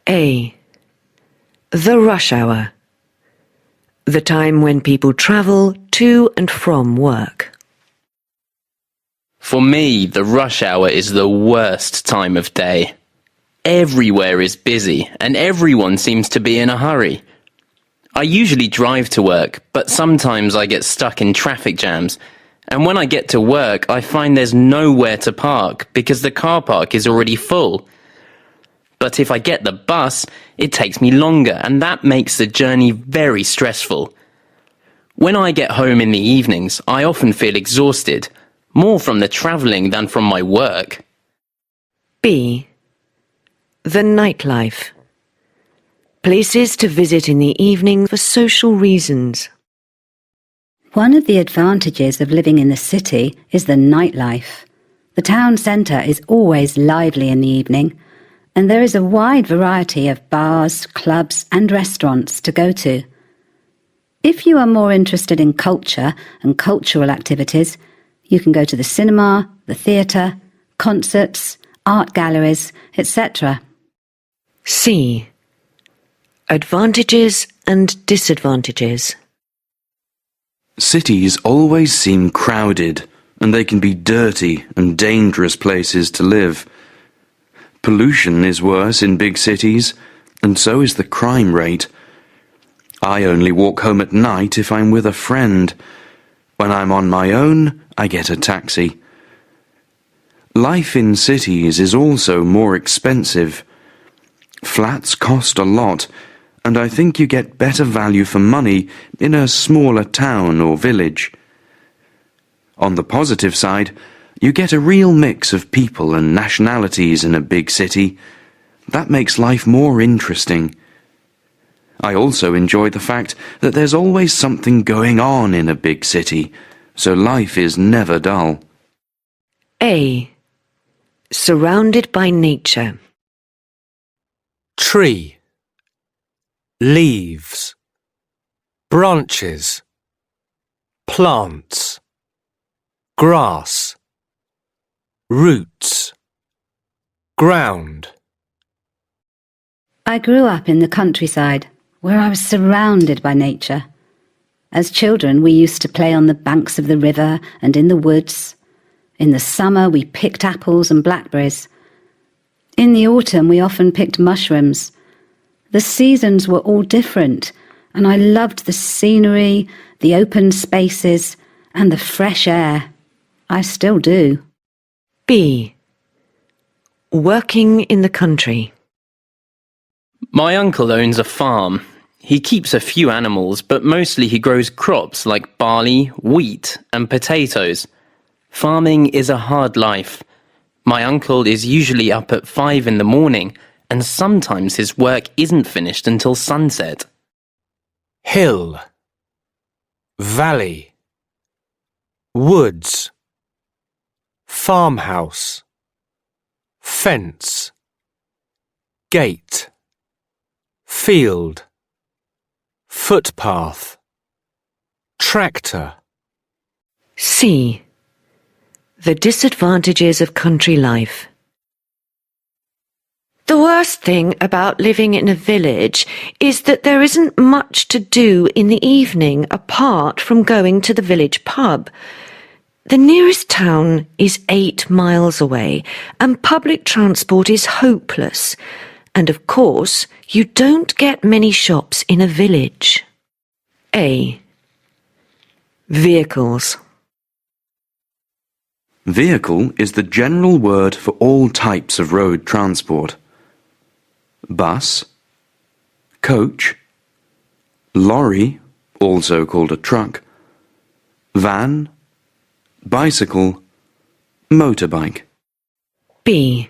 A. The rush hour. The time when people travel to and from work. For me, the rush hour is the worst time of day. Everywhere is busy and everyone seems to be in a hurry. I usually drive to work, but sometimes I get stuck in traffic jams. And when I get to work, I find there's nowhere to park because the car park is already full. But if I get the bus, it takes me longer and that makes the journey very stressful. When I get home in the evenings, I often feel exhausted, more from the travelling than from my work. B. The nightlife. Places to visit in the evening for social reasons. One of the advantages of living in the city is the nightlife. The town centre is always lively in the evening, and there is a wide variety of bars, clubs and restaurants to go to. If you are more interested in culture and cultural activities, you can go to the cinema, the theatre, concerts, art galleries, etc. C. Advantages and disadvantages. Cities always seem crowded, and they can be dirty and dangerous places to live. Pollution is worse in big cities, and so is the crime rate. I only walk home at night if I'm with a friend. When I'm on my own, I get a taxi. Life in cities is also more expensive. Flats cost a lot, and I think you get better value for money in a smaller town or village. On the positive side, you get a real mix of people and nationalities in a big city. That makes life more interesting. I also enjoy the fact that there's always something going on in a big city, so life is never dull. A. Surrounded by nature. Tree. Leaves. Branches. Plants. Grass. Roots. Ground. I grew up in the countryside, where I was surrounded by nature. As children, we used to play on the banks of the river and in the woods. In the summer, we picked apples and blackberries. In the autumn, we often picked mushrooms. The seasons were all different, and I loved the scenery, the open spaces, and the fresh air. I still do. B. Working in the country. My uncle owns a farm. He keeps a few animals, but mostly he grows crops like barley, wheat, and potatoes. Farming is a hard life. My uncle is usually up at 5 in the morning, and sometimes his work isn't finished until sunset. Hill. Valley. Woods. Farmhouse. Fence. Gate. Field. Footpath. Tractor. C. The disadvantages of country life. The worst thing about living in a village is that there isn't much to do in the evening apart from going to the village pub. The nearest town is 8 miles away, and public transport is hopeless. And of course, you don't get many shops in a village. A. Vehicles. Vehicle is the general word for all types of road transport. Bus, coach, lorry, also called a truck, van, bicycle, motorbike. B.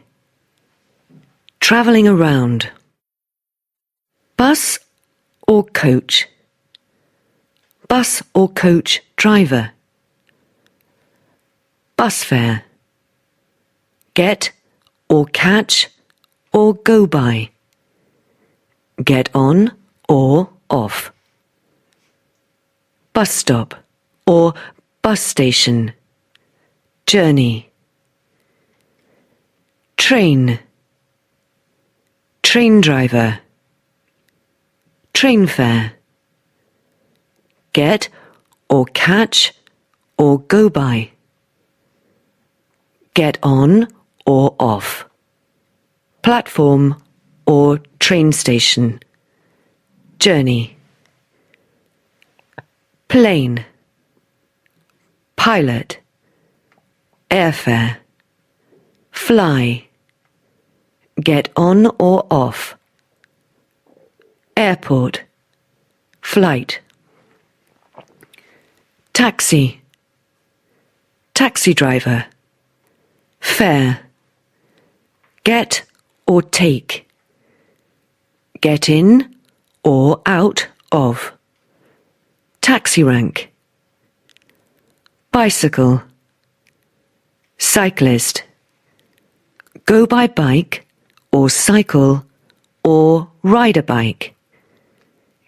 Travelling around. Bus or coach. Bus or coach driver. Bus fare. Get or catch or go by. Get on or off. Bus stop or bus station. Journey. Train. train driver, train fare. Get or catch or go by. Get on or off. Platform or train station. Journey. Plane. Pilot. Airfare. Fly. Get on or off. Airport. Flight. Taxi. Taxi driver. Fare. Get or take. Get in or out of. Taxi rank. Bicycle. Cyclist. Go by bike or cycle or ride a bike.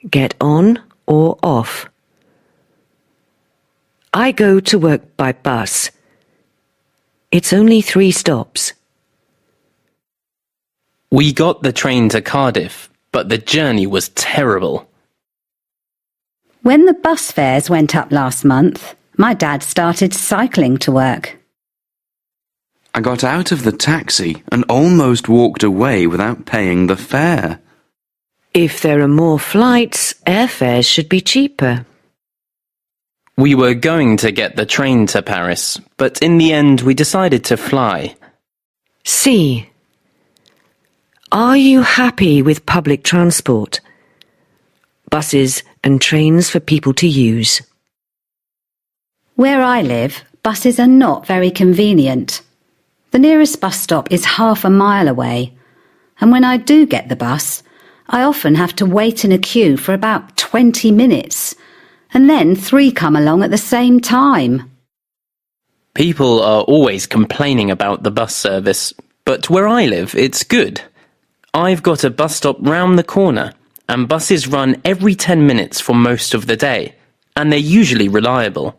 Get on or off. I go to work by bus. It's only 3 stops. We got the train to Cardiff, but the journey was terrible. When the bus fares went up last month, my dad started cycling to work. I got out of the taxi and almost walked away without paying the fare. If there are more flights, airfares should be cheaper. We were going to get the train to Paris, but in the end we decided to fly. C. Are you happy with public transport? Buses and trains for people to use. Where I live, buses are not very convenient. The nearest bus stop is half a mile away, and when I do get the bus, I often have to wait in a queue for about 20 minutes, and then 3 come along at the same time. People are always complaining about the bus service, but where I live, it's good. I've got a bus stop round the corner, and buses run every 10 minutes for most of the day, and they're usually reliable.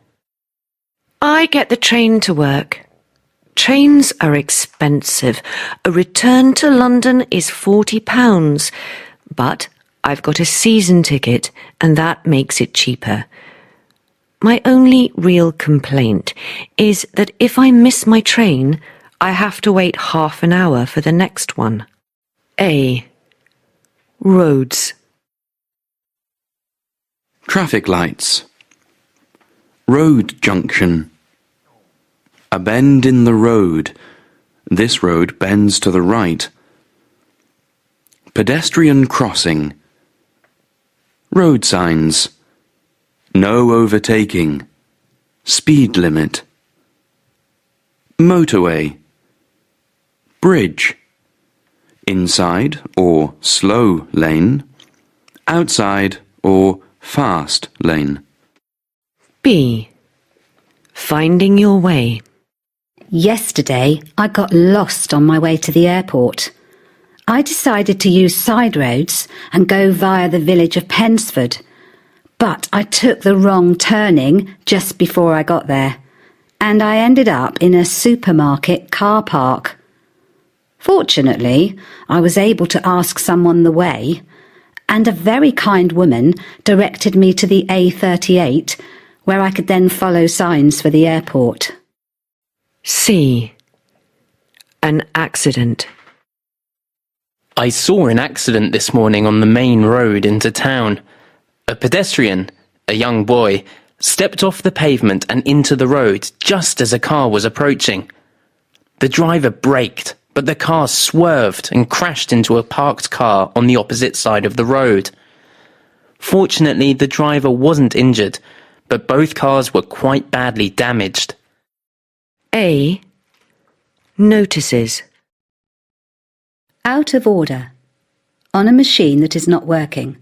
I get the train to work. Trains are expensive. A return to London is £40, but I've got a season ticket and that makes it cheaper. My only real complaint is that if I miss my train, I have to wait half an hour for the next one. A. Roads. Traffic lights. Road junction. A bend in the road. This road bends to the right. Pedestrian crossing. Road signs. No overtaking. Speed limit. Motorway. Bridge. Inside or slow lane. Outside or fast lane. B. Finding your way. Yesterday, I got lost on my way to the airport. I decided to use side roads and go via the village of Pensford, but I took the wrong turning just before I got there, and I ended up in a supermarket car park. Fortunately, I was able to ask someone the way, and a very kind woman directed me to the A38, where I could then follow signs for the airport. C. An accident. I saw an accident this morning on the main road into town. A pedestrian, a young boy, stepped off the pavement and into the road just as a car was approaching. The driver braked, but the car swerved and crashed into a parked car on the opposite side of the road. Fortunately, the driver wasn't injured, but both cars were quite badly damaged. A. Notices. Out of order. On a machine that is not working.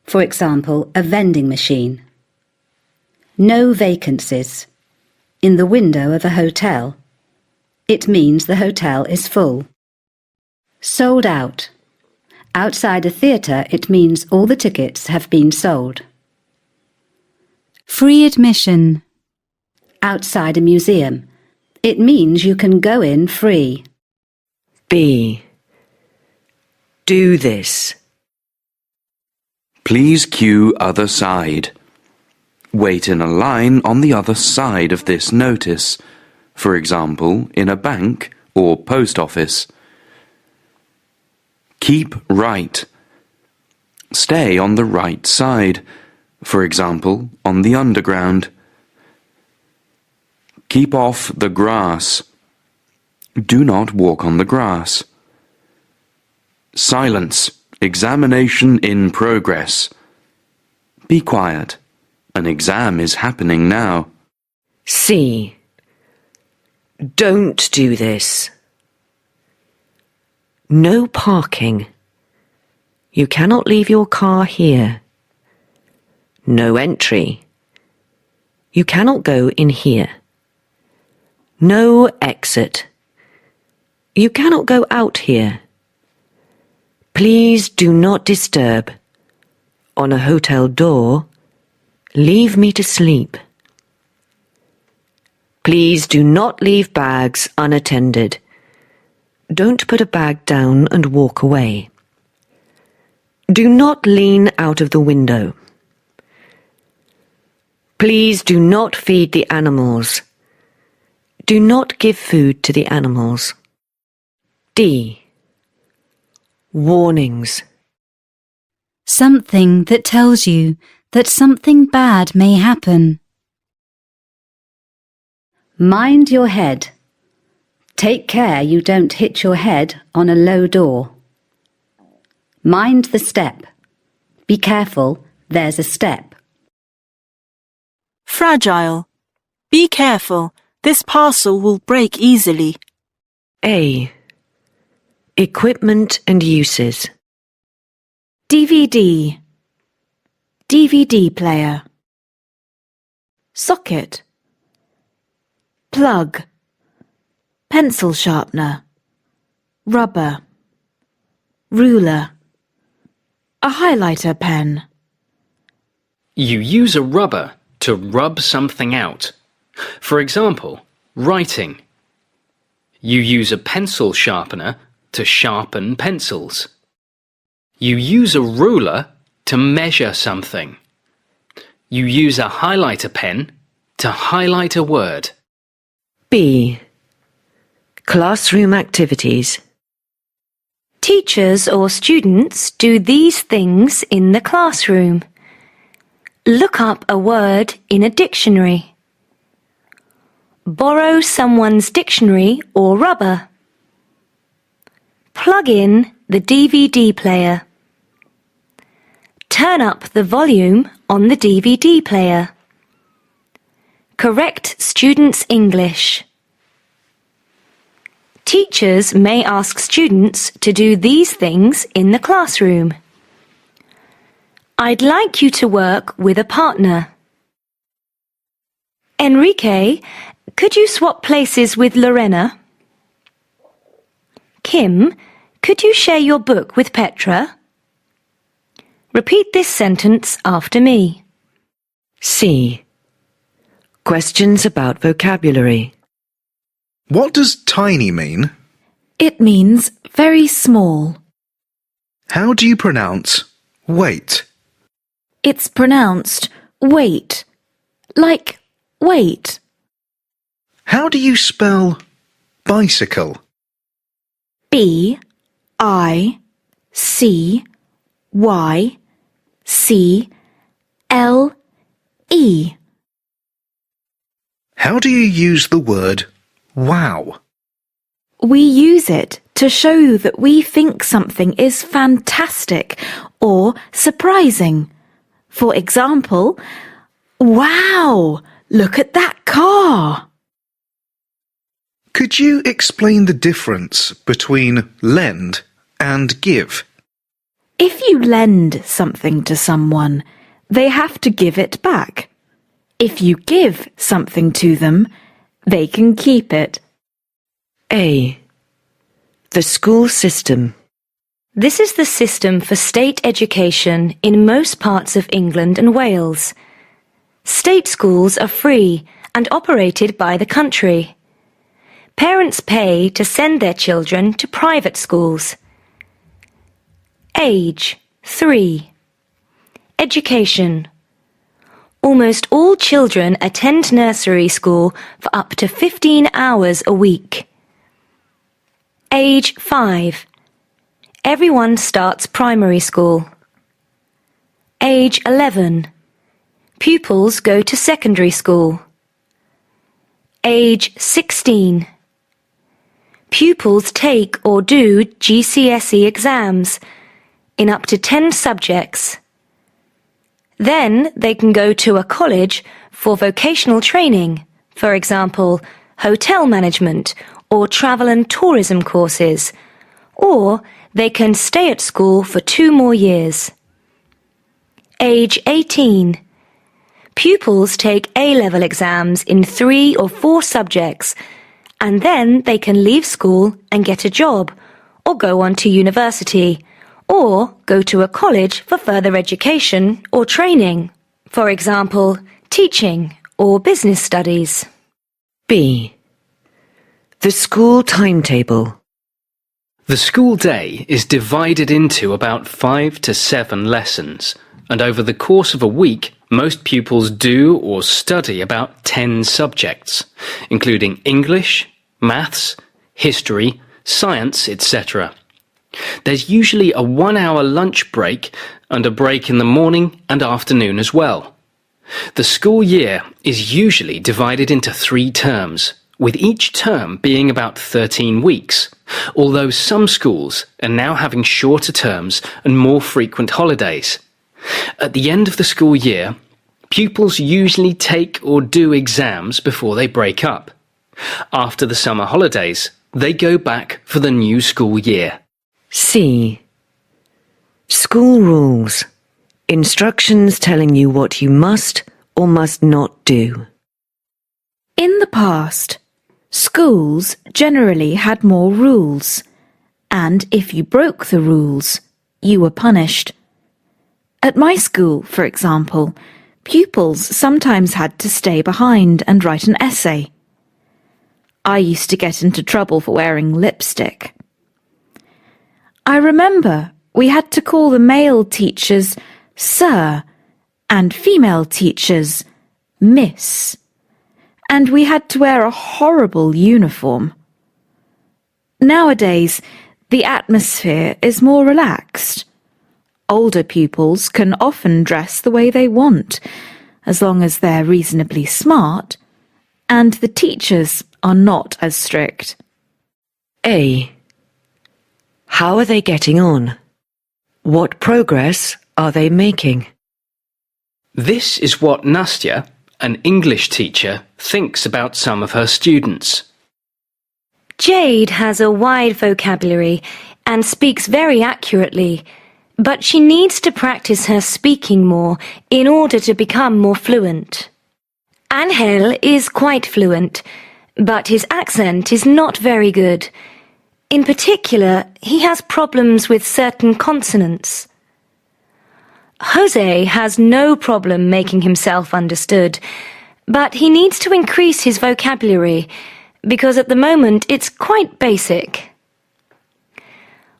For example, a vending machine. No vacancies. In the window of a hotel. It means the hotel is full. Sold out. Outside a theatre, it means all the tickets have been sold. Free admission. Outside a museum. It means you can go in free. B. Do this. Please queue other side. Wait in a line on the other side of this notice, for example, in a bank or post office. Keep right. Stay on the right side, for example, on the underground. Keep off the grass. Do not walk on the grass. Silence. Examination in progress. Be quiet. An exam is happening now. C. Don't do this. No parking. You cannot leave your car here. No entry. You cannot go in here. No exit. You cannot go out here. Please do not disturb. On a hotel door, leave me to sleep. Please do not leave bags unattended. Don't put a bag down and walk away. Do not lean out of the window. Please do not feed the animals. Do not give food to the animals. D. Warnings. Something that tells you that something bad may happen. Mind your head. Take care you don't hit your head on a low door. Mind the step. Be careful, there's a step. Fragile. Be careful, this parcel will break easily. A. Equipment and uses. DVD. DVD player. Socket. Plug. Pencil sharpener. Rubber. Ruler. A highlighter pen. You use a rubber to rub something out. For example, writing. You use a pencil sharpener to sharpen pencils. You use a ruler to measure something. You use a highlighter pen to highlight a word. B. Classroom activities. Teachers or students do these things in the classroom. Look up a word in a dictionary. Borrow someone's dictionary or rubber. Plug in the DVD player. Turn up the volume on the DVD player. Correct students' English. Teachers may ask students to do these things in the classroom. I'd like you to work with a partner. Enrique, could you swap places with Lorena? Kim, could you share your book with Petra? Repeat this sentence after me. C. Questions about vocabulary. What does tiny mean? It means very small. How do you pronounce wait? It's pronounced wait, like wait. How do you spell bicycle? B-I-C-Y-C-L-E. How do you use the word wow? We use it to show that we think something is fantastic or surprising. For example, wow, look at that car. Could you explain the difference between lend and give? If you lend something to someone, they have to give it back. If you give something to them, they can keep it. A. The school system. This is the system for state education in most parts of England and Wales. State schools are free and operated by the country. Parents pay to send their children to private schools. Age 3. Education. Almost all children attend nursery school for up to 15 hours a week. Age 5. Everyone starts primary school. Age 11. Pupils go to secondary school. Age 16. Pupils take or do GCSE exams in up to 10 subjects. Then they can go to a college for vocational training, for example, hotel management or travel and tourism courses, or they can stay at school for 2 more years. Age 18. Pupils take A-level exams in 3 or 4 subjects, and then they can leave school and get a job, or go on to university, or go to a college for further education or training, for example, teaching or business studies. B. The school timetable. The school day is divided into about 5 to 7 lessons, and over the course of a week, most pupils do or study about 10 subjects, including English, maths, history, science, etc. There's usually a 1-hour lunch break and a break in the morning and afternoon as well. The school year is usually divided into 3 terms, with each term being about 13 weeks, although some schools are now having shorter terms and more frequent holidays. At the end of the school year, pupils usually take or do exams before they break up. After the summer holidays, they go back for the new school year. C. School rules. Instructions telling you what you must or must not do. In the past, schools generally had more rules, and if you broke the rules, you were punished. At my school, for example, pupils sometimes had to stay behind and write an essay. I used to get into trouble for wearing lipstick. I remember we had to call the male teachers Sir and female teachers Miss, and we had to wear a horrible uniform. Nowadays, the atmosphere is more relaxed. Older pupils can often dress the way they want, as long as they're reasonably smart, and the teachers are not as strict. A. How are they getting on? What progress are they making? This is what Nastya, an English teacher, thinks about some of her students. Jade has a wide vocabulary and speaks very accurately, but she needs to practice her speaking more in order to become more fluent. Angel is quite fluent, but his accent is not very good. In particular, he has problems with certain consonants. Jose has no problem making himself understood, but he needs to increase his vocabulary because at the moment it's quite basic.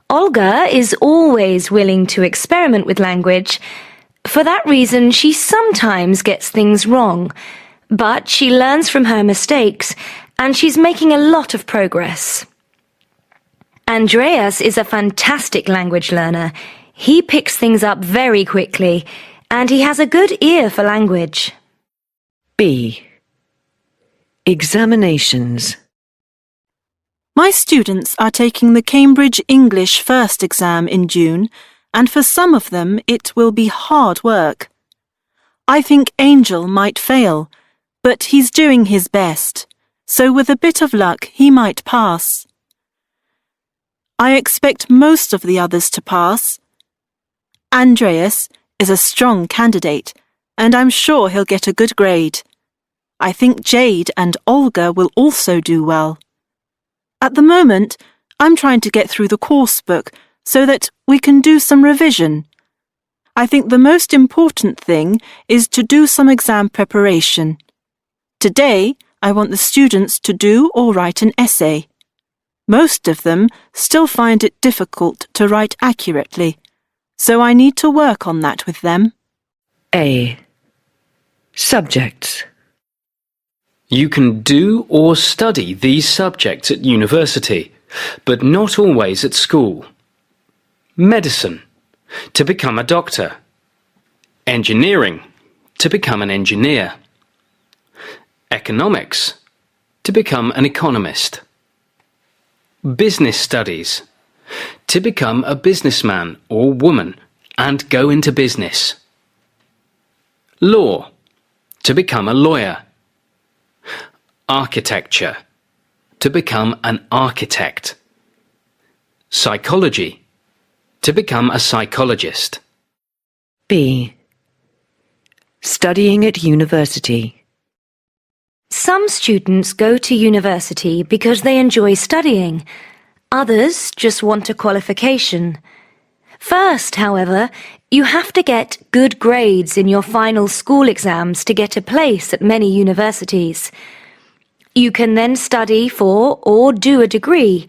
Olga is always willing to experiment with language. For that reason, she sometimes gets things wrong, but she learns from her mistakes and she's making a lot of progress. Andreas is a fantastic language learner. He picks things up very quickly, and he has a good ear for language. B. Examinations. My students are taking the Cambridge English First exam in June, and for some of them it will be hard work. I think Angel might fail, but he's doing his best, so with a bit of luck he might pass. I expect most of the others to pass. Andreas is a strong candidate, and I'm sure he'll get a good grade. I think Jade and Olga will also do well. At the moment, I'm trying to get through the course book so that we can do some revision. I think the most important thing is to do some exam preparation. Today, I want the students to do or write an essay. Most of them still find it difficult to write accurately, so I need to work on that with them. A. Subjects. You can do or study these subjects at university, but not always at school. Medicine, to become a doctor. Engineering, to become an engineer. Economics, to become an economist. Business studies, to become a businessman or woman and go into business. Law, to become a lawyer. Architecture, to become an architect. Psychology, to become a psychologist. B. Studying at university. Some students go to university because they enjoy studying. Others just want a qualification. First, however, you have to get good grades in your final school exams to get a place at many universities. You can then study for or do a degree.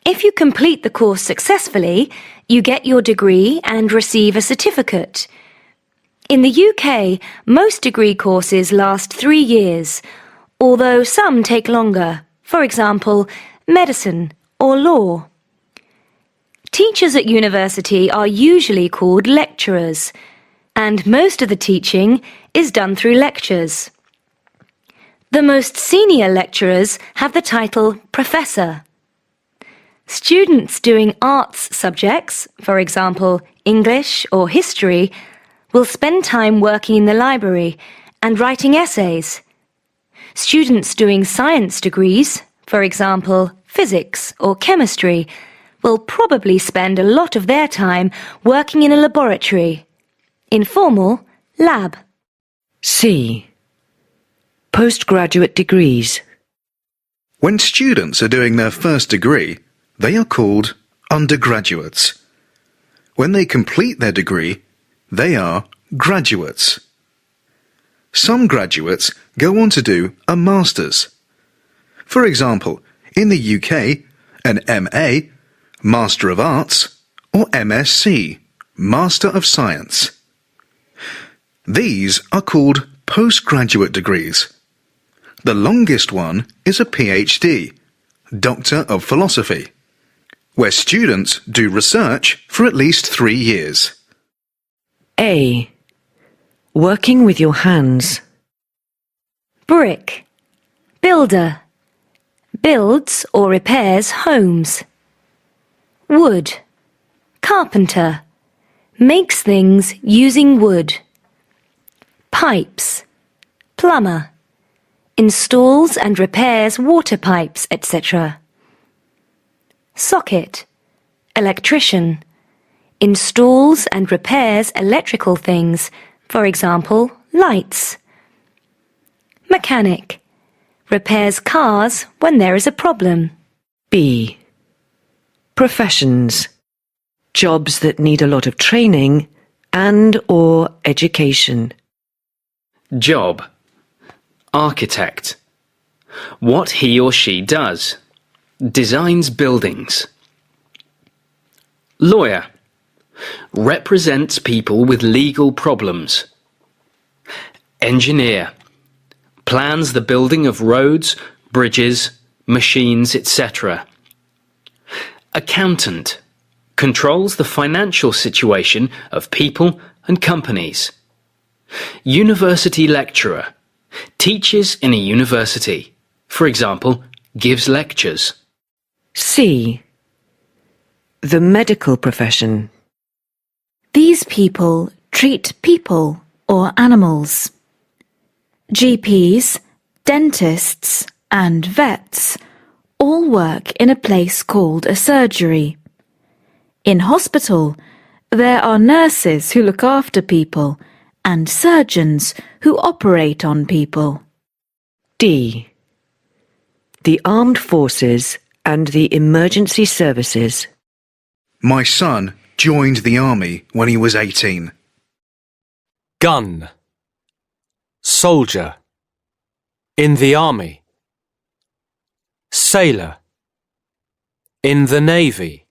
If you complete the course successfully, you get your degree and receive a certificate. In the UK, most degree courses last 3 years, although some take longer, for example, medicine or law. Teachers at university are usually called lecturers, and most of the teaching is done through lectures. The most senior lecturers have the title Professor. Students doing arts subjects, for example, English or history, will spend time working in the library and writing essays. Students doing science degrees, for example, physics or chemistry, will probably spend a lot of their time working in a laboratory. Informal, lab. C. Postgraduate degrees. When students are doing their first degree, they are called undergraduates. When they complete their degree, they are graduates. Some graduates go on to do a master's. For example, in the UK, an MA, Master of Arts, or MSc, Master of Science. These are called postgraduate degrees. The longest one is a PhD, Doctor of Philosophy, where students do research for at least 3 years. A. Working with your hands. Brick. Builder. Builds or repairs homes. Wood. Carpenter. Makes things using wood. Pipes. Plumber. Installs and repairs water pipes, etc. Socket. Electrician. Installs and repairs electrical things, for example, lights. Mechanic. Repairs cars when there is a problem. B. Professions. Jobs that need a lot of training and or education. Job. Architect. What he or she does. Designs buildings. Lawyer. Represents people with legal problems. Engineer. Plans the building of roads, bridges, machines, etc. Accountant. Controls the financial situation of people and companies. University lecturer. Teaches in a university. For example, gives lectures. C. The medical profession. These people treat people or animals. GPs, dentists, and vets all work in a place called a surgery. In hospital, there are nurses who look after people and surgeons who operate on people. D. The armed forces and the emergency services. My son joined the army when he was 18. Gun. Soldier. In the army. Sailor. In the navy.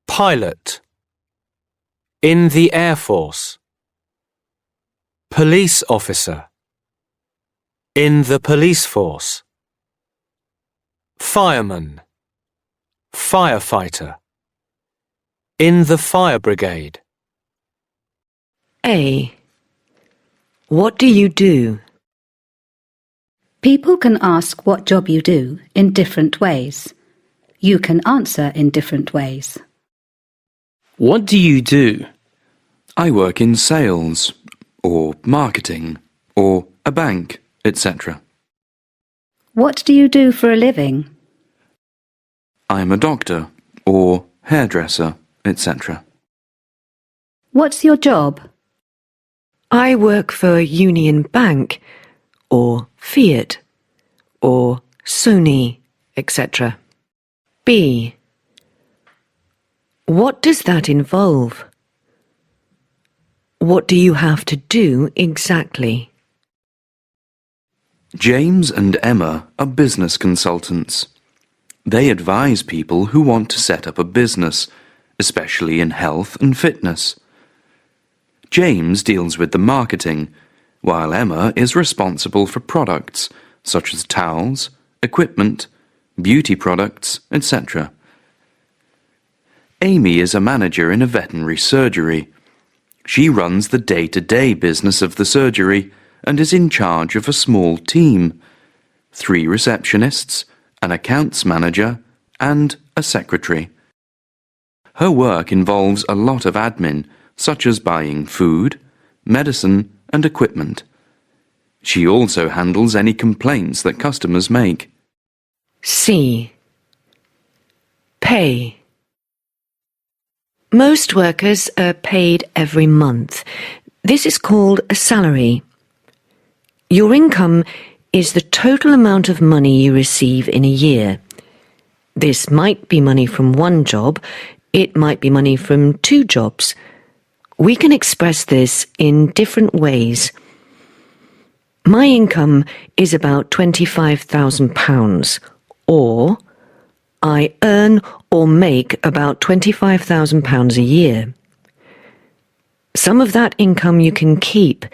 Pilot. In the Air Force. Police officer. In the police force. Fireman. Firefighter. In the fire brigade. A. What do you do? People can ask what job you do in different ways. You can answer in different ways. What do you do? I work in sales, or marketing, or a bank, etc. What do you do for a living? I'm a doctor, or hairdresser, etc. What's your job? I work for Union Bank, or Fiat, or Sony, etc. B. What does that involve? What do you have to do exactly? James and Emma are business consultants. They advise people who want to set up a business, especially in health and fitness. James deals with the marketing, while Emma is responsible for products such as towels, equipment, beauty products, etc. Amy is a manager in a veterinary surgery. She runs the day-to-day business of the surgery and is in charge of a small team: 3 receptionists, an accounts manager, and a secretary. Her work involves a lot of admin, such as buying food, medicine, and equipment. She also handles any complaints that customers make. C. Pay. Most workers are paid every month. This is called a salary. Your income is the total amount of money you receive in a year. This might be money from one job, it might be money from 2 jobs. We can express this in different ways. My income is about £25,000, or I earn or make about £25,000 a year. Some of that income you can keep,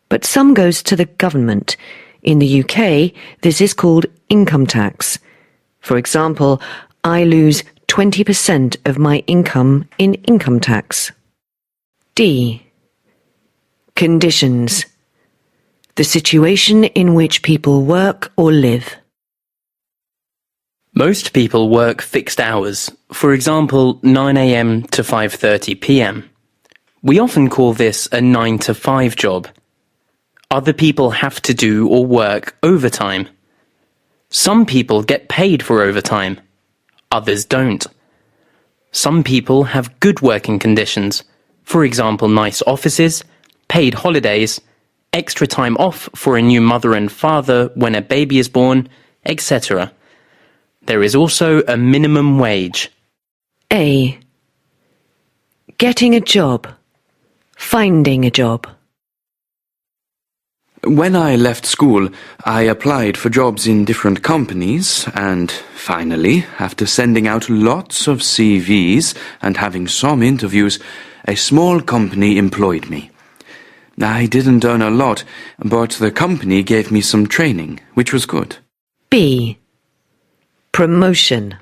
but some goes to the government. In the UK, this is called income tax. For example, I lose 20% of my income in income tax. D. Conditions. The situation in which people work or live. Most people work fixed hours, for example 9 a.m. to 5:30 p.m. We often call this a 9 to 5 job. Other people have to do or work overtime. Some people get paid for overtime, others don't. Some people have good working conditions, for example nice offices, paid holidays, extra time off for a new mother and father when a baby is born, etc. There is also a minimum wage. A. Getting a job. Finding a job. When I left school, I applied for jobs in different companies, and finally, after sending out lots of CVs and having some interviews, a small company employed me. I didn't earn a lot, but the company gave me some training, which was good. B. Promotion.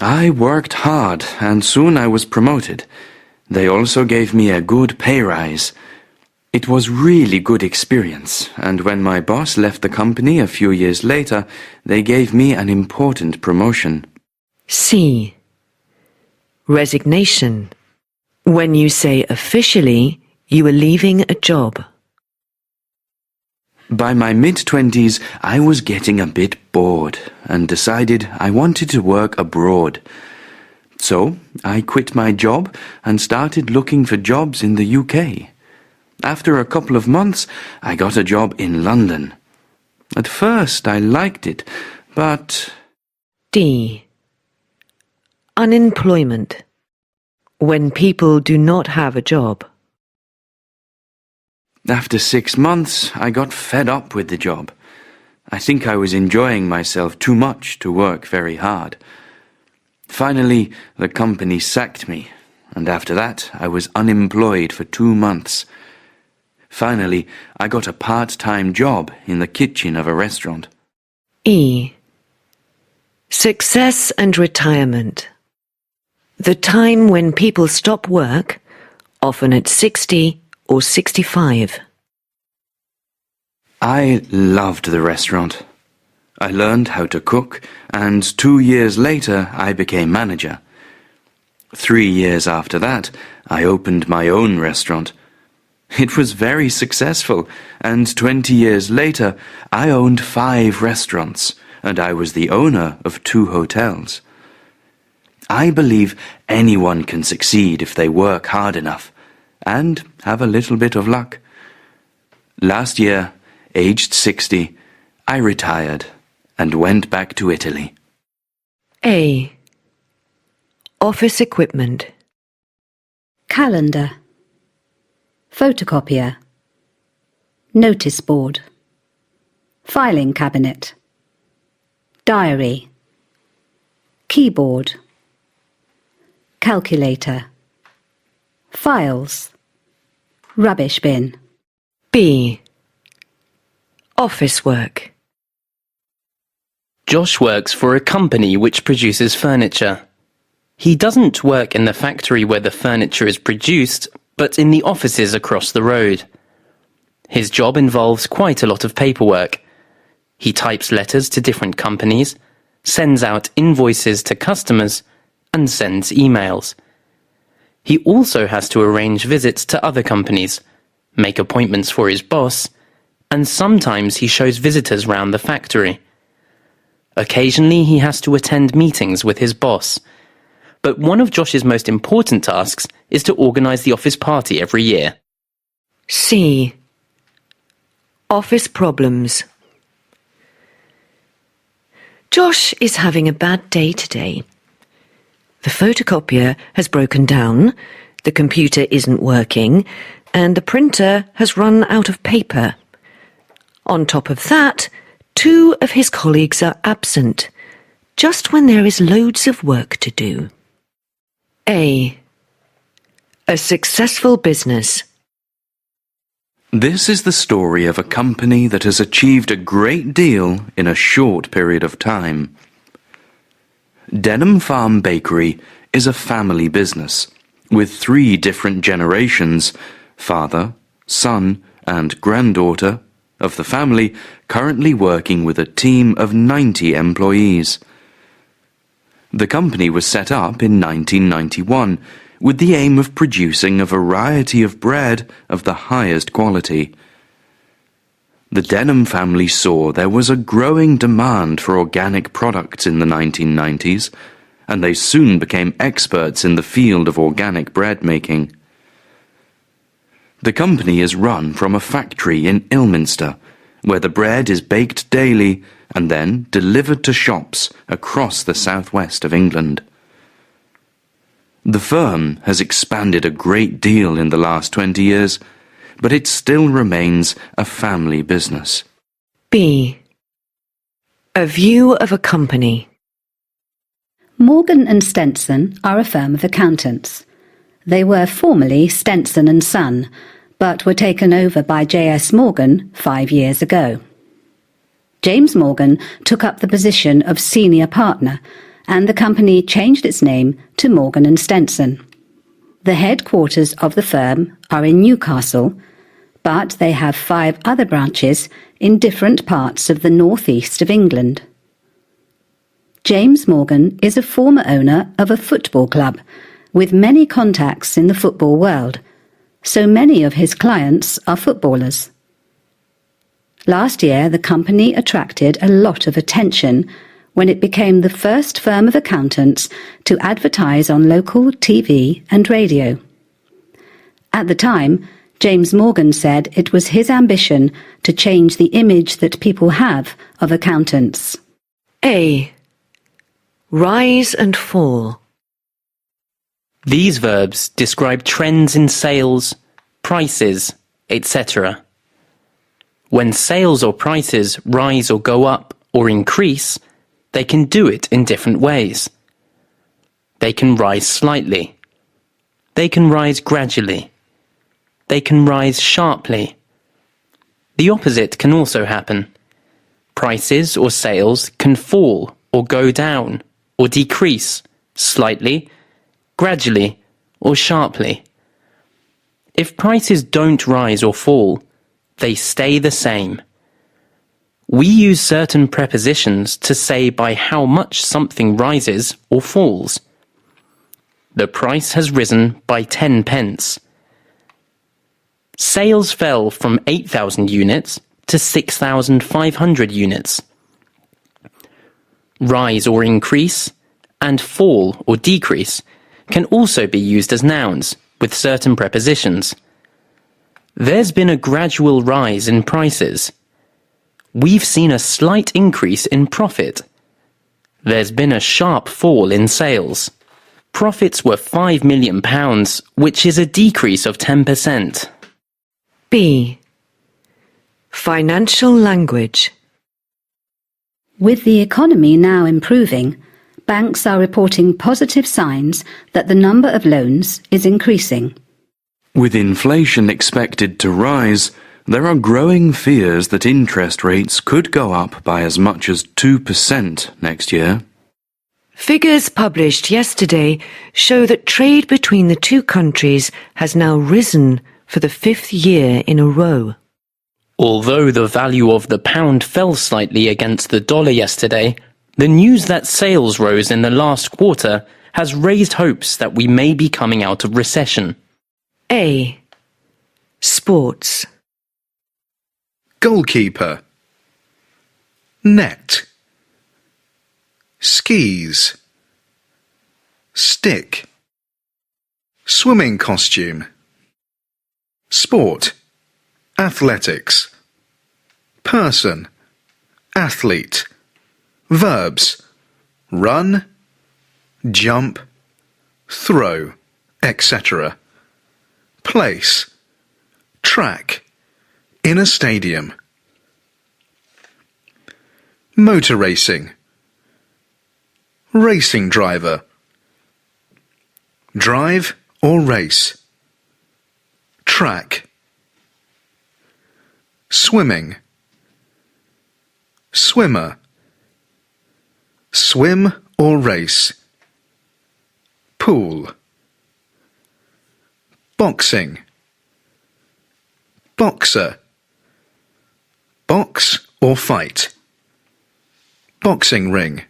I worked hard, and soon I was promoted. They also gave me a good pay rise. It was really good experience, and when my boss left the company a few years later, they gave me an important promotion. C. Resignation. When you say officially, you are leaving a job. By my mid-20s, I was getting a bit bored and decided I wanted to work abroad. So I quit my job and started looking for jobs in the UK. After a couple of months, I got a job in London. At first, I liked it, but... D. Unemployment. When people do not have a job. After 6 months, I got fed up with the job. I think I was enjoying myself too much to work very hard. Finally, the company sacked me, and after that I was unemployed for 2 months. Finally, I got a part-time job in the kitchen of a restaurant. E. Success and retirement. The time when people stop work, often at 60 or 65. I loved the restaurant. I learned how to cook, and 2 years later I became manager. 3 years after that, I opened my own restaurant. It was very successful, and 20 years later I owned 5 restaurants, and I was the owner of 2 hotels. I believe anyone can succeed if they work hard enough, and have a little bit of luck. Last year, aged 60, I retired and went back to Italy. A. Office equipment. Calendar. Photocopier. Notice board. Filing cabinet. Diary. Keyboard. Calculator. Files. Rubbish bin. B. Office work. Josh works for a company which produces furniture. He doesn't work in the factory where the furniture is produced, but in the offices across the road. His job involves quite a lot of paperwork. He types letters to different companies, sends out invoices to customers, and sends emails. He also has to arrange visits to other companies, make appointments for his boss, and sometimes he shows visitors round the factory. Occasionally he has to attend meetings with his boss. But one of Josh's most important tasks is to organise the office party every year. C. Office problems. Josh is having a bad day today. The photocopier has broken down, the computer isn't working, and the printer has run out of paper. On top of that, 2 of his colleagues are absent, just when there is loads of work to do. A. A successful business. This is the story of a company that has achieved a great deal in a short period of time. Denham Farm Bakery is a family business, with 3 different generations, father, son, and granddaughter, of the family currently working with a team of 90 employees. The company was set up in 1991 with the aim of producing a variety of bread of the highest quality. The Denham family saw there was a growing demand for organic products in the 1990s, and they soon became experts in the field of organic bread making. The company is run from a factory in Ilminster, where the bread is baked daily and then delivered to shops across the southwest of England. The firm has expanded a great deal in the last 20 years, but it still remains a family business. B. A view of a company. Morgan and Stenson are a firm of accountants. They were formerly Stenson and Son, but were taken over by J.S. Morgan 5 years ago. James Morgan took up the position of senior partner, and the company changed its name to Morgan and Stenson. The headquarters of the firm are in Newcastle, but they have 5 other branches in different parts of the northeast of England. James Morgan is a former owner of a football club, with many contacts in the football world, so many of his clients are footballers. Last year, the company attracted a lot of attention when it became the first firm of accountants to advertise on local TV and radio. At the time, James Morgan said it was his ambition to change the image that people have of accountants. A. Rise and fall. These verbs describe trends in sales, prices, etc. When sales or prices rise or go up or increase, they can do it in different ways. They can rise slightly. They can rise gradually. They can rise sharply. The opposite can also happen. Prices or sales can fall or go down or decrease slightly, gradually, or sharply. If prices don't rise or fall, they stay the same. We use certain prepositions to say by how much something rises or falls. The price has risen by 10 pence. Sales fell from 8,000 units to 6,500 units. Rise or increase and fall or decrease can also be used as nouns with certain prepositions. There's been a gradual rise in prices. We've seen a slight increase in profit. There's been a sharp fall in sales. Profits were £5 million, which is a decrease of 10%. B. Financial language. With the economy now improving, banks are reporting positive signs that the number of loans is increasing. With inflation expected to rise, there are growing fears that interest rates could go up by as much as 2% next year. Figures published yesterday show that trade between the two countries has now risen for the 5th year in a row. Although the value of the pound fell slightly against the dollar yesterday, the news that sales rose in the last quarter has raised hopes that we may be coming out of recession. A. Sports. Goalkeeper. Net. Skis. Stick. Swimming costume. Sport. Athletics. Person. Athlete. Verbs. Run, jump, throw, etc. Place. Track. In a stadium. Motor racing. Racing driver. Drive or race. Track. Swimming. Swimmer. Swim or race. Pool. Boxing. Boxer. Box or fight. Boxing ring.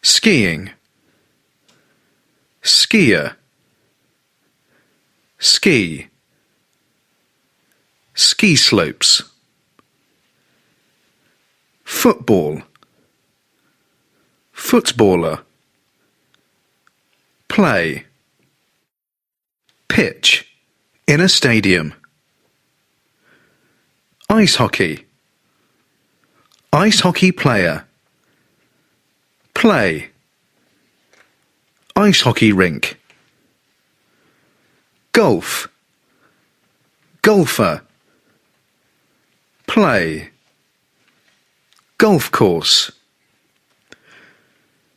Skiing. Skier. Ski. Ski slopes. Football. Footballer. Play. Pitch. In a stadium. Ice hockey. Ice hockey player. Play. Ice hockey rink. Golf. Golfer. Play. Golf course.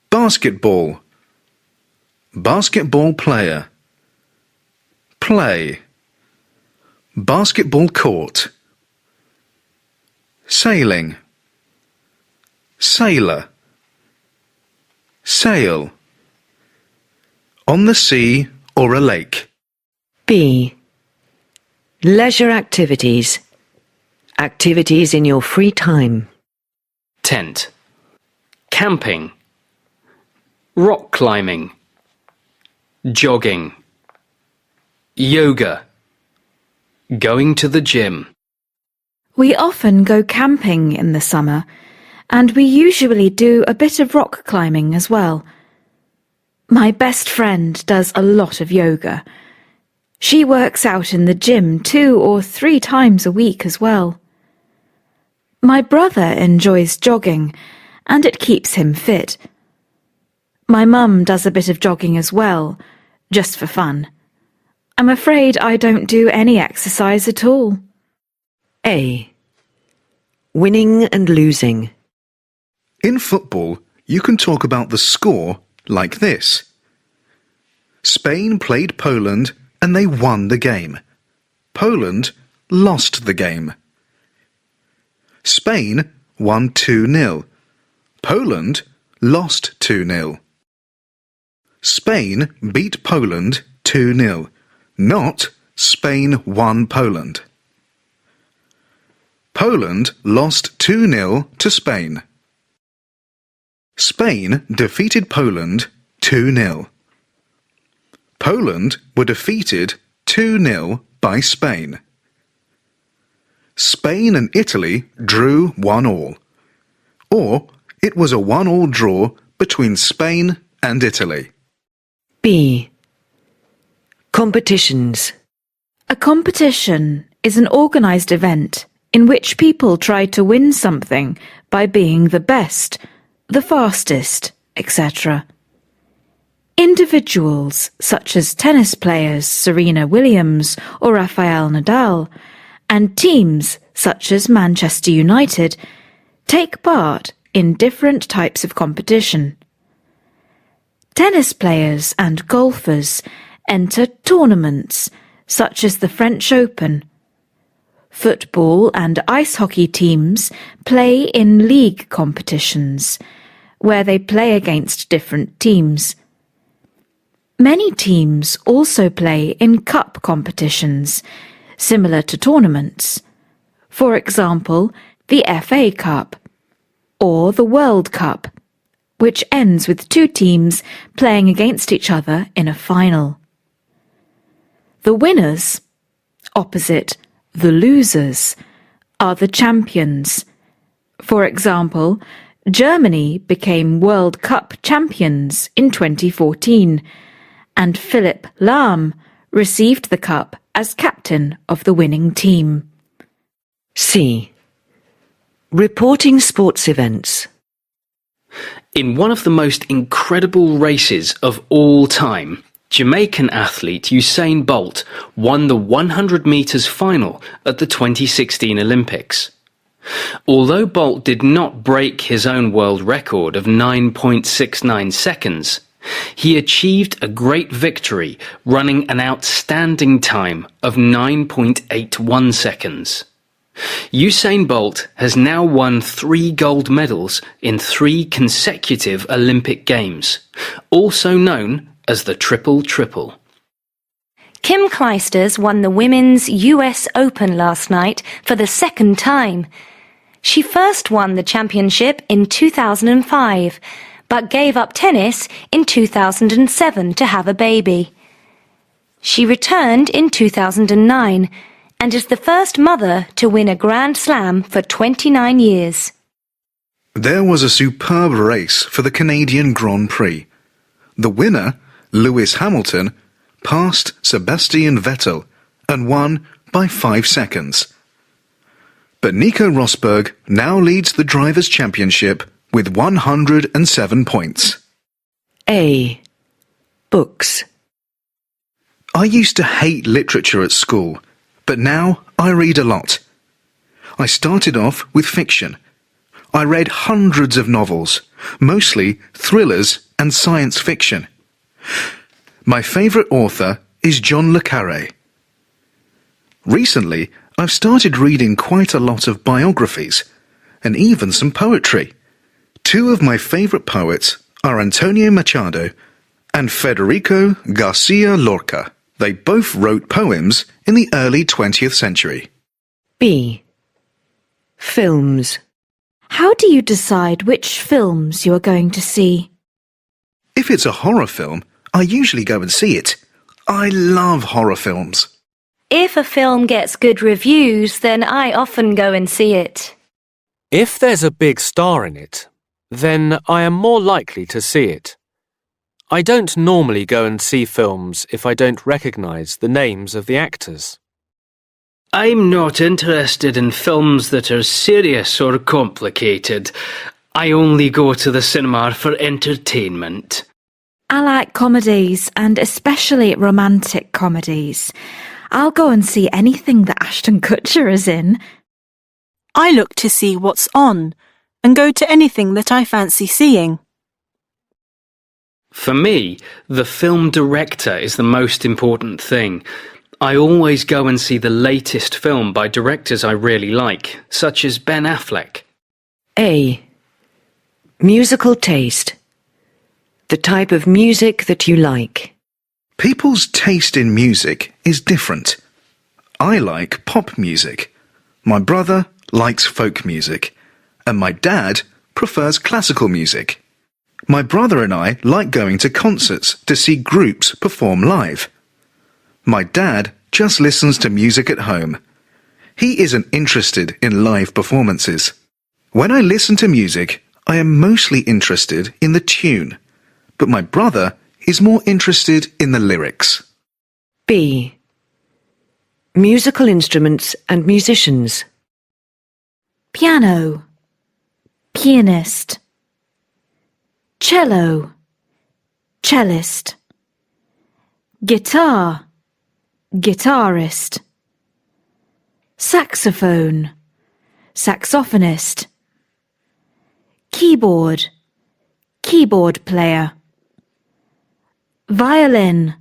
Basketball. Basketball player. Play. Basketball court. Sailing. Sailor. Sail. On the sea or a lake. B. Leisure activities. Activities in your free time. Tent. Camping. Rock climbing. Jogging. Yoga. Going to the gym. We often go camping in the summer, and we usually do a bit of rock climbing as well. My best friend does a lot of yoga. She works out in the gym 2 or 3 times a week as well. My brother enjoys jogging, and it keeps him fit. My mum does a bit of jogging as well, just for fun. I'm afraid I don't do any exercise at all. A. Winning and losing. In football, you can talk about the score like this. Spain played Poland and they won the game. Poland lost the game. Spain won 2-0. Poland lost 2-0. Spain beat Poland 2-0, not Spain won Poland. Poland lost 2-0 to Spain. Spain defeated Poland 2-0. Poland were defeated 2-0 by Spain. Spain and Italy drew 1-1. Or it was a 1-1 draw between Spain and Italy. B. Competitions. A competition is an organised event in which people try to win something by being the best, the fastest, etc. Individuals, such as tennis players Serena Williams or Rafael Nadal, and teams, such as Manchester United, take part in different types of competition. Tennis players and golfers enter tournaments, such as the French Open. Football and ice hockey teams play in league competitions, where they play against different teams. Many teams also play in cup competitions, similar to tournaments. For example, the FA Cup, or the World Cup, which ends with two teams playing against each other in a final. The winners, opposite the losers, are the champions. For example, Germany became World Cup champions in 2014, and Philipp Lahm received the cup as captain of the winning team. C. Reporting sports events. In one of the most incredible races of all time, Jamaican athlete Usain Bolt won the 100 metres final at the 2016 Olympics. Although Bolt did not break his own world record of 9.69 seconds, he achieved a great victory, running an outstanding time of 9.81 seconds. Usain Bolt has now won 3 gold medals in 3 consecutive Olympic Games, also known as the triple-triple. Kim Clijsters won the Women's US Open last night for the second time. She first won the championship in 2005, but gave up tennis in 2007 to have a baby. She returned in 2009 and is the first mother to win a Grand Slam for 29 years. There was a superb race for the Canadian Grand Prix. The winner, Lewis Hamilton, passed Sebastian Vettel and won by 5 seconds. But Nico Rosberg now leads the Drivers' Championship with 107 points. A. Books. I used to hate literature at school, but now I read a lot. I started off with fiction. I read hundreds of novels, mostly thrillers and science fiction. My favourite author is John le Carré. Recently, I've started reading quite a lot of biographies, and even some poetry. 2 of my favourite poets are Antonio Machado and Federico Garcia Lorca. They both wrote poems in the early 20th century. B. Films. How do you decide which films you are going to see? If it's a horror film, I usually go and see it. I love horror films. If a film gets good reviews, then I often go and see it. If there's a big star in it, then I am more likely to see it. I don't normally go and see films if I don't recognise the names of the actors. I'm not interested in films that are serious or complicated. I only go to the cinema for entertainment. I like comedies, and especially romantic comedies. I'll go and see anything that Ashton Kutcher is in. I look to see what's on and go to anything that I fancy seeing. For me, the film director is the most important thing. I always go and see the latest film by directors I really like, such as Ben Affleck. A. Musical taste. The type of music that you like. People's taste in music is different. I like pop music. My brother likes folk music. And my dad prefers classical music. My brother and I like going to concerts to see groups perform live. My dad just listens to music at home. He isn't interested in live performances. When I listen to music, I am mostly interested in the tune, but my brother is more interested in the lyrics. B. Musical instruments and musicians. Piano, pianist. Cello, cellist. Guitar, guitarist. Saxophone, saxophonist. Keyboard, keyboard player. Violin,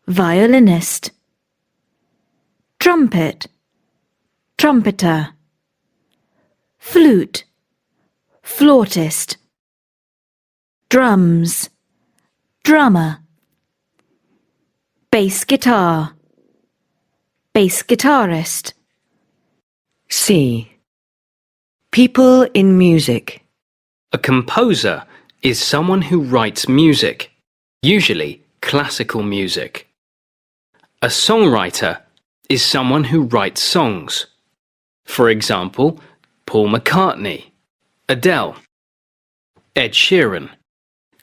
violinist. Trumpet, trumpeter. Flute, flautist. Drums, drummer. Bass guitar, bass guitarist. C. People in music. A composer is someone who writes music, usually classical music. A songwriter is someone who writes songs. For example, Paul McCartney, Adele, Ed Sheeran,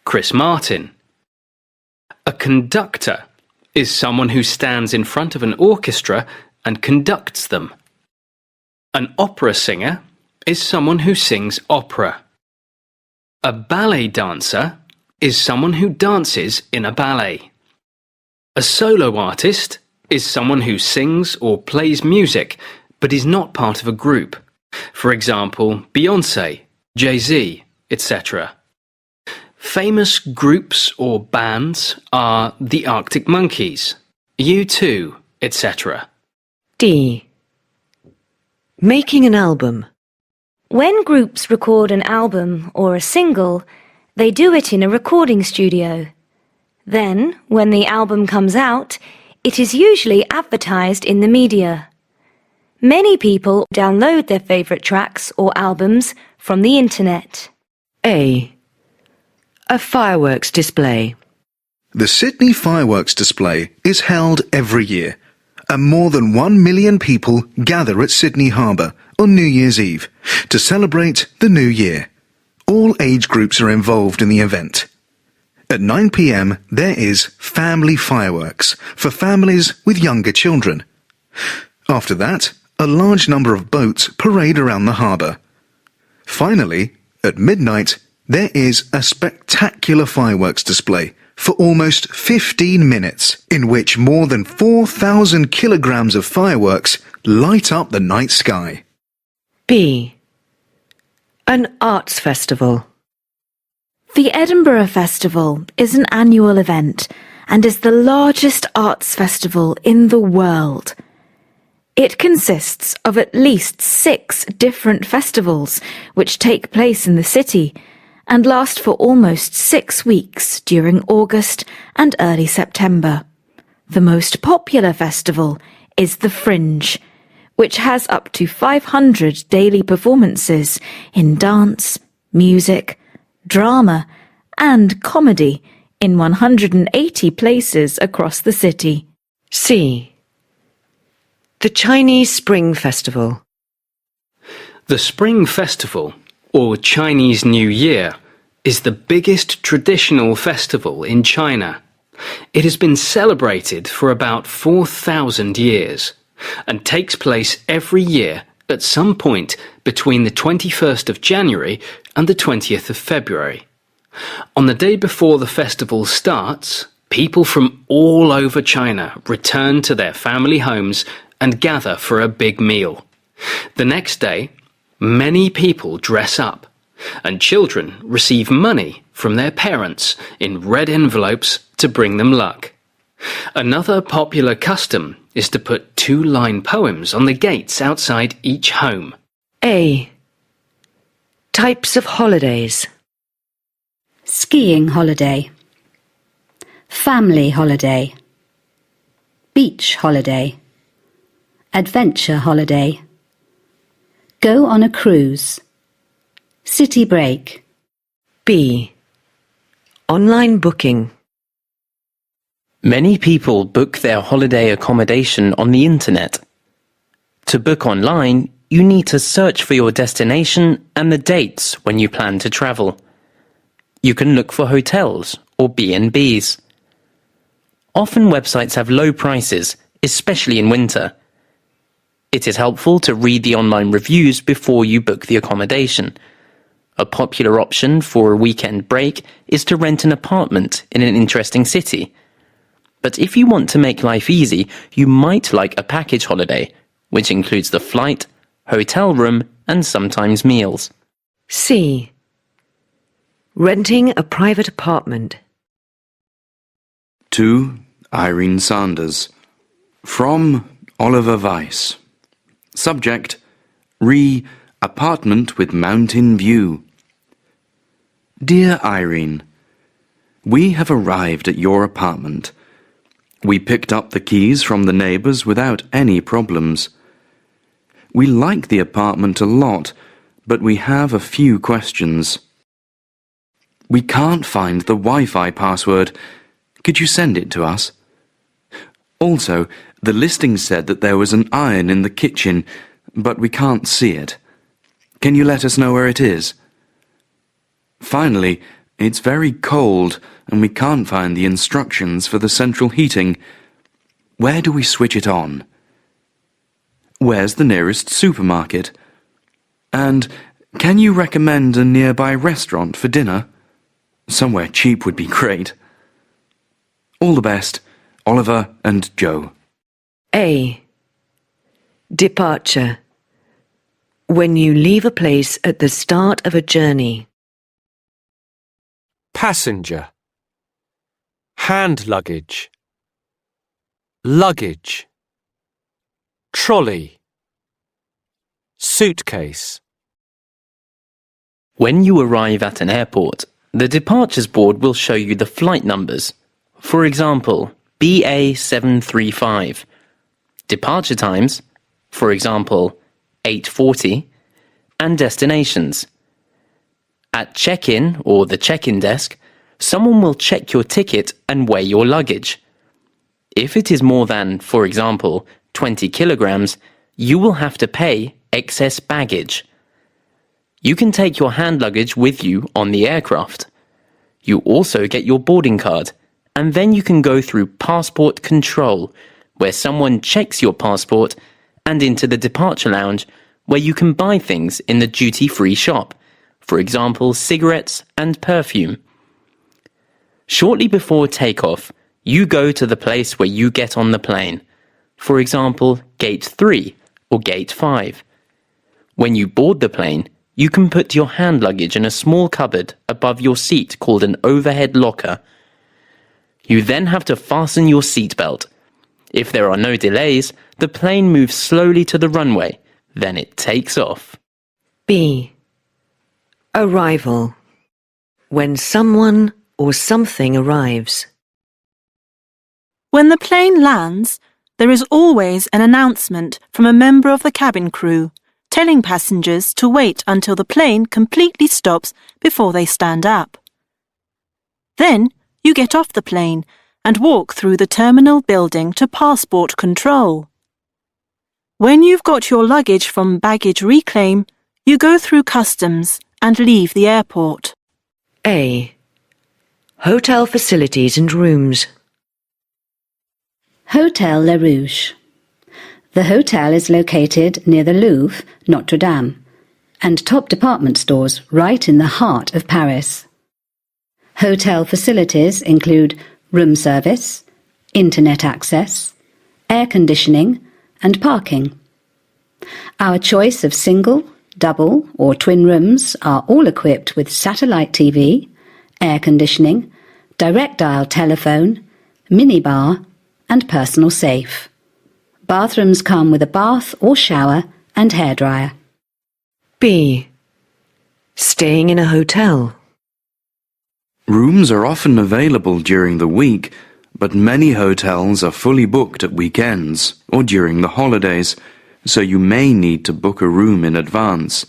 Chris Martin. A conductor is someone who stands in front of an orchestra and conducts them. An opera singer is someone who sings opera. A ballet dancer is someone who dances in a ballet. A solo artist is someone who sings or plays music but is not part of a group. For example, Beyoncé, Jay-Z, etc. Famous groups or bands are the Arctic Monkeys, U2, etc. D. Making an album. When groups record an album or a single, they do it in a recording studio. Then, when the album comes out, it is usually advertised in the media. Many people download their favourite tracks or albums from the internet. A. A fireworks display. The Sydney fireworks display is held every year, and more than 1 million people gather at Sydney Harbour on New Year's Eve to celebrate the new year. All age groups are involved in the event. At 9 p.m. there is family fireworks for families with younger children. After that, a large number of boats parade around the harbour. Finally, at midnight, there is a spectacular fireworks display for almost 15 minutes, in which more than 4,000 kilograms of fireworks light up the night sky. B. An arts festival. The Edinburgh Festival is an annual event and is the largest arts festival in the world. It consists of at least 6 different festivals which take place in the city and last for almost 6 weeks during August and early September. The most popular festival is the Fringe, which has up to 500 daily performances in dance, music, drama and comedy in 180 places across the city. C. The Chinese Spring Festival. The Spring Festival, or Chinese New Year, is the biggest traditional festival in China. It has been celebrated for about 4,000 years and takes place every year at some point between the 21st of January and the 20th of February. On the day before the festival starts, people from all over China return to their family homes and gather for a big meal. The next day, many people dress up. And children receive money from their parents in red envelopes to bring them luck. Another popular custom is to put 2-line poems on the gates outside each home. A. Types of holidays. Skiing holiday. Family holiday. Beach holiday. Adventure holiday. Go on a cruise. City break. B. Online booking. Many people book their holiday accommodation on the internet. To book online, you need to search for your destination and the dates when you plan to travel. You can look for hotels or B&Bs. Often websites have low prices, especially in winter. It is helpful to read the online reviews before you book the accommodation. A popular option for a weekend break is to rent an apartment in an interesting city. But if you want to make life easy, you might like a package holiday, which includes the flight, hotel room, and sometimes meals. C. Renting a private apartment. To Irene Sanders. From Oliver Weiss. Subject: Apartment with mountain view. Dear Irene, we have arrived at your apartment. We picked up the keys from the neighbours without any problems. We like the apartment a lot, but we have a few questions. We can't find the Wi-Fi password. Could you send it to us? Also, the listing said that there was an iron in the kitchen, but we can't see it. Can you let us know where it is? Finally, it's very cold and we can't find the instructions for the central heating. Where do we switch it on? Where's the nearest supermarket? And can you recommend a nearby restaurant for dinner? Somewhere cheap would be great. All the best, Oliver and Joe. A. Departure. When you leave a place at the start of a journey. Passenger. Hand luggage. Luggage. Trolley. Suitcase. When you arrive at an airport, the departures board will show you the flight numbers. For example, BA735. Departure times, for example, 8:40, and destinations. At check-in or the check-in desk, someone will check your ticket and weigh your luggage. If it is more than, for example, 20 kilograms, you will have to pay excess baggage. You can take your hand luggage with you on the aircraft. You also get your boarding card, and then you can go through passport control, where someone checks your passport, and into the departure lounge, where you can buy things in the duty-free shop, for example, cigarettes and perfume. Shortly before takeoff, you go to the place where you get on the plane, for example, Gate 3 or Gate 5. When you board the plane, you can put your hand luggage in a small cupboard above your seat called an overhead locker. You then have to fasten your seatbelt. If there are no delays, the plane moves slowly to the runway, then it takes off. B. Arrival. When someone or something arrives. When the plane lands, there is always an announcement from a member of the cabin crew, telling passengers to wait until the plane completely stops before they stand up. Then you get off the plane and walk through the terminal building to passport control. When you've got your luggage from baggage reclaim, you go through customs and leave the airport. A. Hotel facilities and rooms. Hotel Le Rouge. The hotel is located near the Louvre, Notre Dame, and top department stores right in the heart of Paris. Hotel facilities include room service, internet access, air conditioning, and parking. Our choice of single, double or twin rooms are all equipped with satellite TV, air conditioning, direct dial telephone, minibar and personal safe. Bathrooms come with a bath or shower and hairdryer. B. Staying in a hotel. Rooms are often available during the week, but many hotels are fully booked at weekends or during the holidays, so you may need to book a room in advance.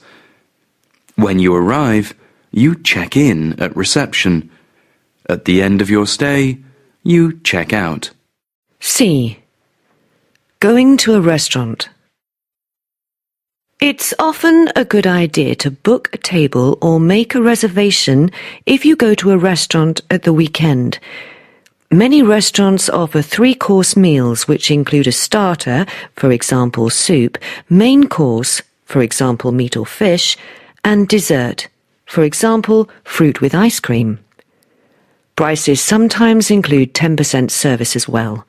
When you arrive, you check in at reception. At the end of your stay, you check out. C. Going to a restaurant. It's often a good idea to book a table or make a reservation if you go to a restaurant at the weekend. Many restaurants offer 3-course meals which include a starter, for example soup, main course, for example meat or fish, and dessert, for example fruit with ice cream. Prices sometimes include 10% service as well.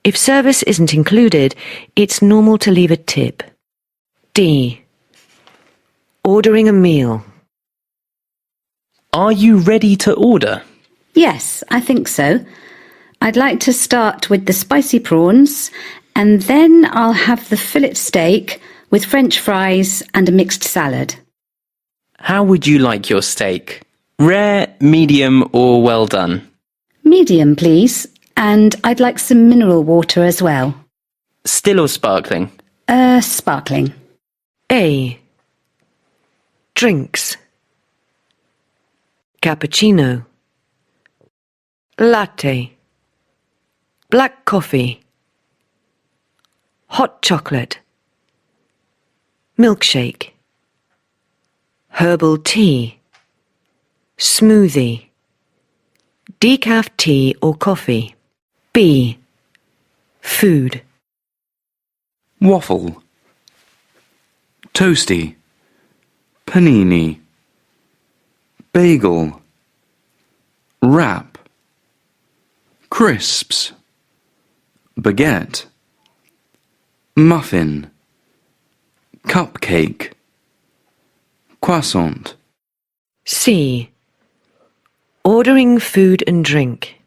If service isn't included, it's normal to leave a tip. D. Ordering a meal. Are you ready to order? Yes, I think so. I'd like to start with the spicy prawns, and then I'll have the fillet steak with French fries and a mixed salad. How would you like your steak? Rare, medium or well done? Medium, please, and I'd like some mineral water as well. Still or sparkling? Sparkling. A. Drinks. Cappuccino. Latte. Black coffee. Hot chocolate. Milkshake. Herbal tea. Smoothie. Decaf tea or coffee. B. Food. Waffle. Toasty. Panini. Bagel. Wrap. Crisps. Baguette. Muffin. Cupcake. Croissant. C. Ordering food and drink.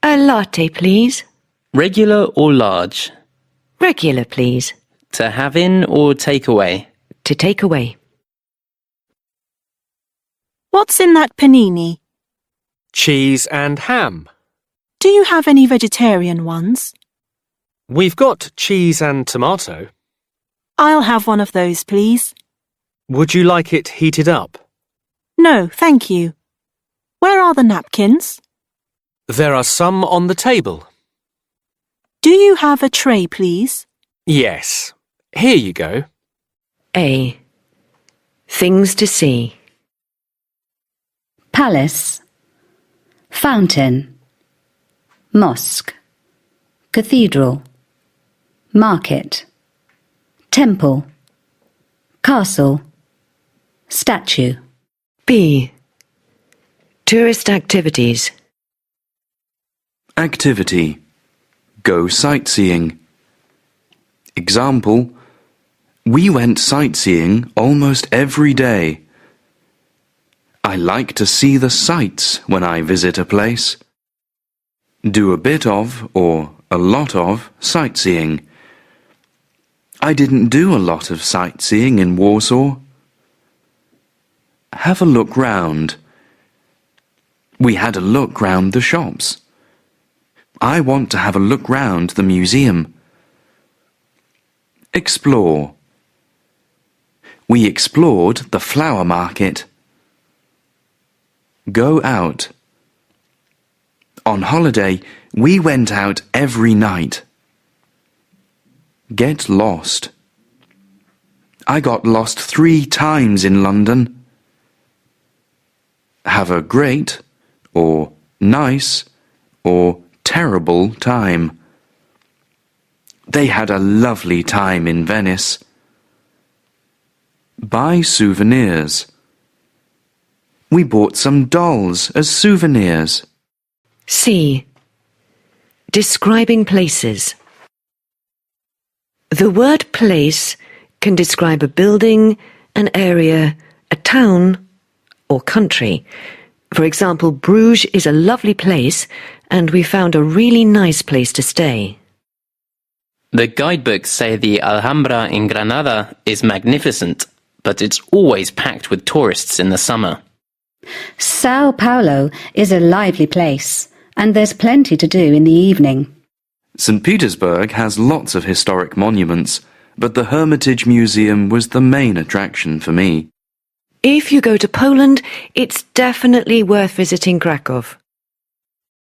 A latte, please. Regular or large? Regular, please. To have in or take away? To take away. What's in that panini? Cheese and ham. Do you have any vegetarian ones? We've got cheese and tomato. I'll have one of those, please. Would you like it heated up? No, thank you. Where are the napkins? There are some on the table. Do you have a tray, please? Yes. Here you go. A. Things to see. Palace. Fountain. Mosque. Cathedral. Market. Temple. Castle. Statue. B. Tourist activities. Activity. Go sightseeing. Example. We went sightseeing almost every day. I like to see the sights when I visit a place. Do a bit of or a lot of sightseeing. I didn't do a lot of sightseeing in Warsaw. Have a look round. We had a look round the shops. I want to have a look round the museum. Explore. We explored the flower market. Go out. On holiday, we went out every night. Get lost. I got lost 3 times in London. Have a great, or nice, or terrible time. They had a lovely time in Venice. Buy souvenirs. We bought some dolls as souvenirs. C. Describing places. The word place can describe a building, an area, a town, or country. For example, Bruges is a lovely place, and we found a really nice place to stay. The guidebooks say the Alhambra in Granada is magnificent, but it's always packed with tourists in the summer. Sao Paulo is a lively place, and there's plenty to do in the evening. St. Petersburg has lots of historic monuments, but the Hermitage Museum was the main attraction for me. If you go to Poland, it's definitely worth visiting Krakow.